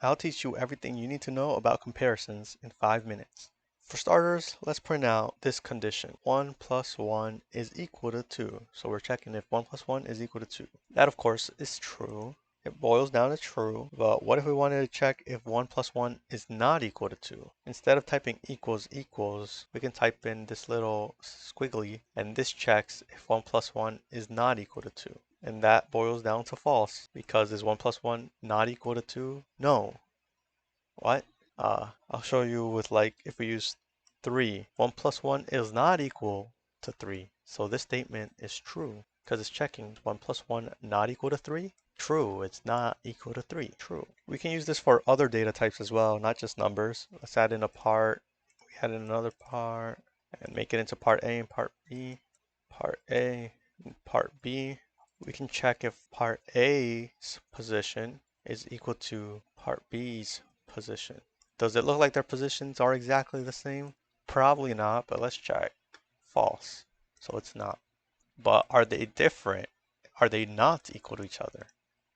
I'll teach you everything you need to know about comparisons in 5 minutes. For starters, let's print out this condition. 1 plus 1 is equal to 2. So we're checking if 1 plus 1 is equal to 2. That, of course, is true. It boils down to true. But what if we wanted to check if 1 plus 1 is not equal to 2? Instead of typing equals equals, we can type in this little squiggly, and this checks if 1 plus 1 is not equal to 2. And that boils down to false, because is 1 plus 1 not equal to 2? No. What? I'll show you with if we use 3. 1 plus 1 is not equal to 3. So this statement is true, because it's checking 1 plus 1 not equal to 3? True, it's not equal to 3. True. We can use this for other data types as well, not just numbers. Let's add in a part. We add in another part, and make it into part A and part B. Part A and part B. We can check if part A's position is equal to part B's position. Does it look like their positions are exactly the same? Probably not, but let's check. False. So it's not. But are they different? Are they not equal to each other?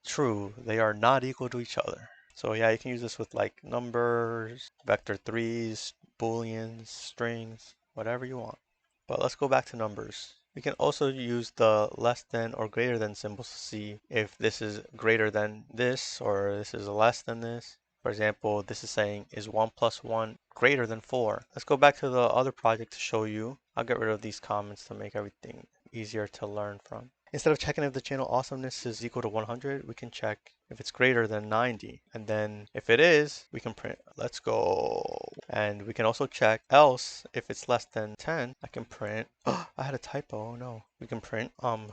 True, they are not equal to each other. So yeah, you can use this with numbers, vector 3s, booleans, strings, whatever you want. But let's go back to numbers. We can also use the less than or greater than symbols to see if this is greater than this or this is less than this. For example, this is saying, is 1 plus 1 greater than 4? Let's go back to the other project to show you. I'll get rid of these comments to make everything easier to learn from. Instead of checking if the channel awesomeness is equal to 100, we can check if it's greater than 90. And then if it is, we can print, let's go. And we can also check else if it's less than 10, I can print, I had a typo, oh no. We can print,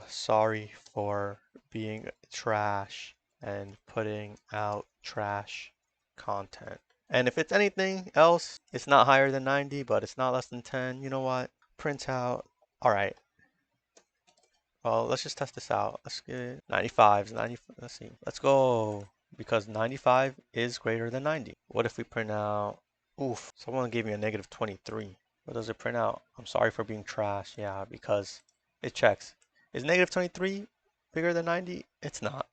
sorry for being trash and putting out trash content. And if it's anything else, it's not higher than 90, but it's not less than 10, you know what? Print out, all right. Well, let's just test this out. Let's get 95, let's see. Let's go, because 95 is greater than 90. What if we print out, oof, someone gave me a negative 23. What does it print out? I'm sorry for being trash. Yeah, because it checks. Is negative 23 bigger than 90? It's not.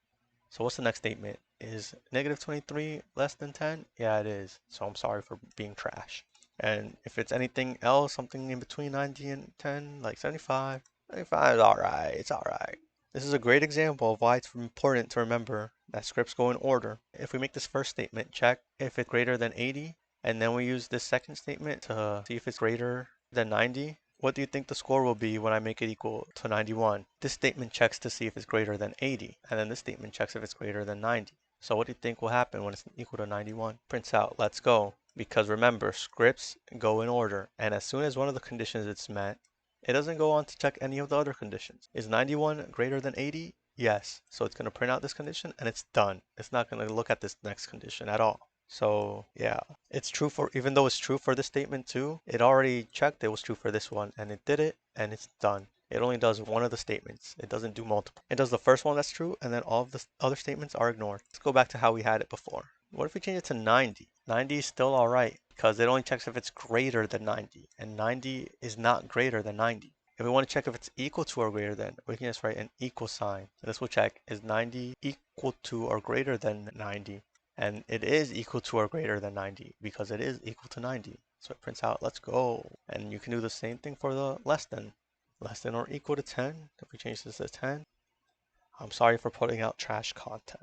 So what's the next statement? Is negative 23 less than 10? Yeah, it is. So I'm sorry for being trash. And if it's anything else, something in between 90 and 10, like 75, 75 is alright. It's alright. This is a great example of why it's important to remember that scripts go in order. If we make this first statement, check if it's greater than 80, and then we use this second statement to see if it's greater than 90. What do you think the score will be when I make it equal to 91? This statement checks to see if it's greater than 80, and then this statement checks if it's greater than 90. So what do you think will happen when it's equal to 91? Prints out, let's go. Because remember, scripts go in order, and as soon as one of the conditions is met, it doesn't go on to check any of the other conditions. Is 91 greater than 80? Yes. So it's going to print out this condition, and it's done. It's not going to look at this next condition at all. So yeah, it's true for, even though it's true for this statement too, it already checked it was true for this one, and it did it, and it's done. It only does one of the statements. It doesn't do multiple. It does the first one that's true, and then all of the other statements are ignored. Let's go back to how we had it before. What if we change it to 90? 90 is still alright, because it only checks if it's greater than 90, and 90 is not greater than 90. If we want to check if it's equal to or greater than, we can just write an equal sign. And this will check, is 90 equal to or greater than 90? And it is equal to or greater than 90 because it is equal to 90. So it prints out, let's go. And you can do the same thing for the less than. Less than or equal to 10. If we change this to 10. I'm sorry for putting out trash content.